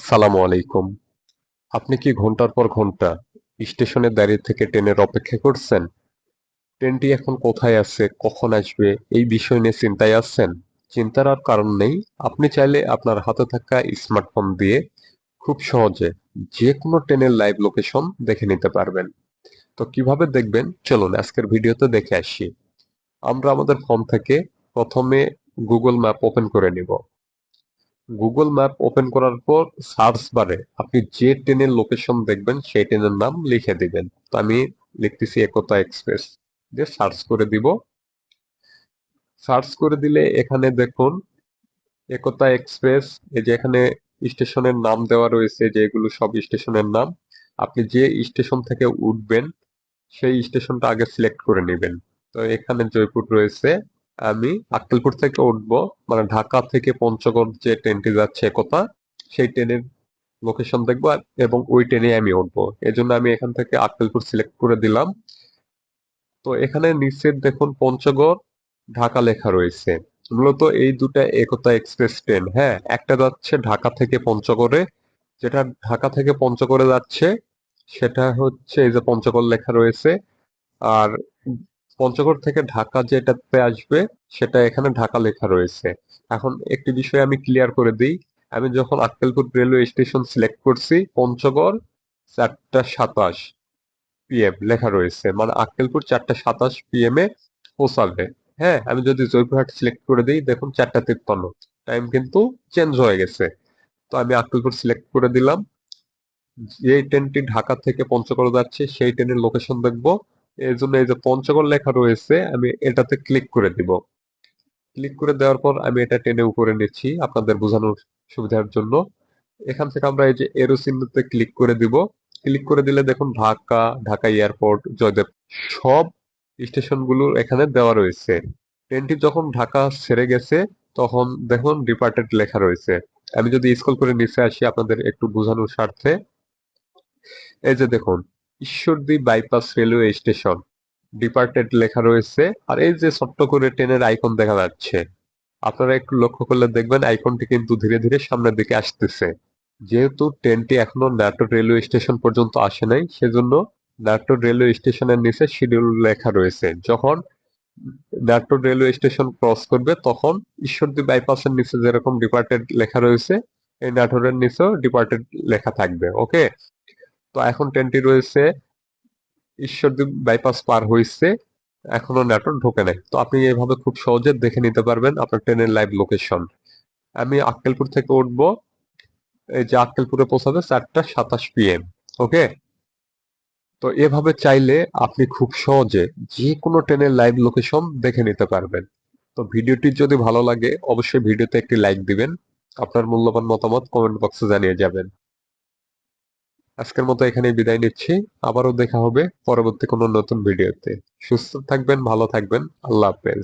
সালামু আলাইকুম। আপনি কি ঘন্টার পর ঘন্টা স্টেশনে দাঁড়িয়ে থেকে ট্রেনের অপেক্ষা করছেন? ট্রেনটি এখন কোথায় আছে, কখন আসবে, এই বিষয় নিয়ে চিন্তায় আছেন? চিন্তার আর কারণ নেই। আপনি চাইলে আপনার হাতে থাকা স্মার্টফোন দিয়ে খুব সহজে যে কোনো ট্রেনের লাইভ লোকেশন দেখে নিতে পারবেন। তো কিভাবে দেখবেন, চলুন আজকের ভিডিওতে দেখে আসি। আমরা আমাদের ফোন থেকে প্রথমে গুগল ম্যাপ ওপেন করে নিব। গুগল ম্যাপ ওপেন করার পর সার্চ বারে আপনি যে ট্রেনের লোকেশন দেখবেন সেই ট্রেনের নাম লিখে দিবেন। তো আমি লিখতেছি একতা এক্সপ্রেস, দিয়ে সার্চ করে দিব। সার্চ করে দিলে এখানে দেখুন একতা এক্সপ্রেস, এই যে এখানে স্টেশনের নাম দেওয়া রয়েছে, যে এগুলো সব স্টেশনের নাম। আপনি যে স্টেশন থেকে উঠবেন সেই স্টেশনটা আগে সিলেক্ট করে নেবেন। তো এখানে জয়পুর রয়েছে, আমি আক্কেলপুর থেকে উঠবো, মানে ঢাকা থেকে পঞ্চগড় যে ট্রেনটি যাচ্ছে একতা, সেই ট্রেনের লোকেশন দেখবো এবং ওই ট্রেনে আমি উঠবো। এজন্য আমি এখান থেকে আক্কেলপুর সিলেক্ট করে দিলাম। তো এখানে নিচে দেখুন পঞ্চগড় ঢাকা লেখা রয়েছে। মূলত এই দুটা একতা এক্সপ্রেস ট্রেন, হ্যাঁ, একটা যাচ্ছে ঢাকা থেকে পঞ্চগড়ে, যেটা ঢাকা থেকে পঞ্চগড়ে যাচ্ছে সেটা হচ্ছে এই যে পঞ্চগড় লেখা রয়েছে। আর পঞ্চগড় থেকে ঢাকা যেটাতে আসবে সেটা এখানে ঢাকা লেখা রয়েছে। এখন একটি বিষয় আমি ক্লিয়ার করে দিই, আমি যখন আক্কেলপুর রেলওয়ে স্টেশন সিলেক্ট করছি, পঞ্চগড় 4:27 PM লেখা রয়েছে, মানে আক্কেলপুর 4:27 PM এ পৌঁছাবে। হ্যাঁ, আমি যদি জয়পুরহাট সিলেক্ট করে দিই, দেখুন 4:53, টাইম কিন্তু চেঞ্জ হয়ে গেছে। তো আমি আক্কেলপুর সিলেক্ট করে দিলাম। যে ট্রেনটি ঢাকা থেকে পঞ্চগড় যাচ্ছে সেই ট্রেনের লোকেশন দেখবো। এই জন্য এই যে পঞ্চগড় লেখা রয়েছে আমি এটাতে ক্লিক করে দিব। ক্লিক করে দেওয়ার পর আমি এটা টেনে উপরে নিচ্ছি আপনাদের বোঝানোর সুবিধার জন্য। এখান থেকে আমরা এই যে এরো চিহ্নতে ক্লিক করে দিব। ক্লিক করে দিলে দেখুন ঢাকা, ঢাকা এয়ারপোর্ট, জয়দেব, সব স্টেশনগুলো এখানে দেওয়া রয়েছে। ট্রেনটি যখন ঢাকা ছেড়ে গেছে তখন দেখুন ডিপার্টেড লেখা রয়েছে। আমি যদি স্ক্রল করে নিচে আসি আপনাদের একটু বোঝানোর স্বার্থে, এই যে দেখুন Ishwardi bypass railway station, departed লেখা রয়েছে। আর এই যে ছোট্ট করে ট্রেনের আইকন দেখা যাচ্ছে, আপনারা একটু লক্ষ্য করলে দেখবেন আইকনটি কিন্তু ধীরে ধীরে সামনের দিকে আসতেছে। যেহেতু ট্রেনটি এখনো নাটোর রেলওয়ে স্টেশন পর্যন্ত আসে নাই, সেজন্য নাটোর রেলওয়ে স্টেশনের নিচে শিডিউল লেখা রয়েছে। যখন নাটোর রেলওয়ে স্টেশন ক্রস করবে তখন ঈশ্বরদী বাইপাসের নিচে যেরকম ডিপার্টেড লেখা রয়েছে, এই নাটোরের নিচেও ডিপার্টেড লেখা থাকবে। ওকে, তো এখন ট্রেনটি রয়েছে ঈশ্বরদী বাইপাস পার হয়েছে, এখনো নাটোর ঢোকে নাই। তো আপনি এইভাবে খুব সহজে দেখে নিতে পারবেন আপনার ট্রেনের লাইভ লোকেশন। আমি আক্কেলপুর থেকে উঠবো, এই যে আক্কেলপুরে পৌঁছাবে 4:27 PM। ওকে, তো এভাবে চাইলে আপনি খুব সহজে যে কোনো ট্রেনের লাইভ লোকেশন দেখে নিতে পারবেন। তো ভিডিওটি যদি ভালো লাগে অবশ্যই ভিডিওতে একটি লাইক দিবেন। আপনার মূল্যবান মতামত কমেন্ট বক্সে জানিয়ে যাবেন। আজকের মতো এখানেই বিদায় নিচ্ছি। আবারও দেখা হবে পরবর্তী কোনো নতুন ভিডিওতে। সুস্থ থাকবেন, ভালো থাকবেন। আল্লাহ হাফেজ।